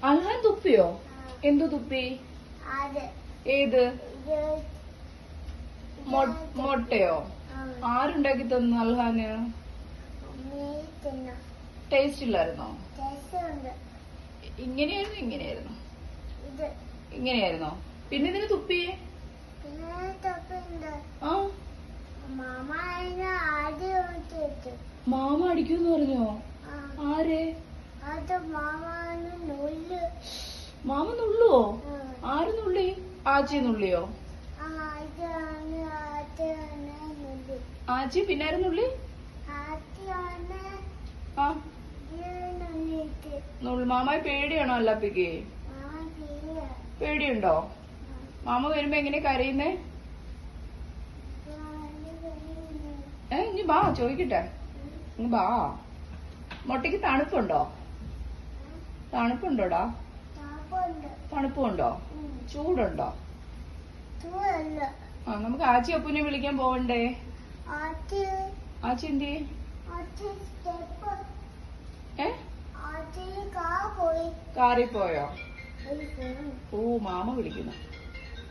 അൽഹാൻ തുപ്പിയോ? എന്തു തുപ്പി? ഏത് മൊട്ടയോ? ആരുണ്ടാക്കി തന്നു അൽഹാന്? ടേസ്റ്റ് ഇല്ലായിരുന്നോ? ഇങ്ങനെയായിരുന്നു ഇങ്ങനെയായിരുന്നു ഇങ്ങനെയായിരുന്നോ? പിന്നെ ഇതിന് തുപ്പിയേ? ആ മാമ അടിക്കൂന്ന് പറഞ്ഞോ? ആരെ? മാമ നുള്ളുവോ? ആര് നുള്ളി? ആച്ചി നുള്ളിയോ? ആച്ചി പിന്നെ ആര് നുള്ളി? ആ മാമായി പേടിയാണോ അല്ലാപ്പിക്ക്? പേടിയുണ്ടോ? മാമ വരുമ്പോ എങ്ങനെ കരയുന്നേ? ഇനി ബാ ചോദിക്കട്ടെ. ഇനി ബാ. മൊട്ടയ്ക്ക് തണുപ്പുണ്ടോ? തണുപ്പുണ്ടോടാ? തണുപ്പുണ്ടോ? ചൂടുണ്ടോ? ആ നമുക്ക് ആച്ചി അപ്പുനെ വിളിക്കാൻ പോവണ്ടേ? ആച്ചി എന്തി? കാറിൽ പോയോ? ഓ മാമ വിളിക്കുന്നു.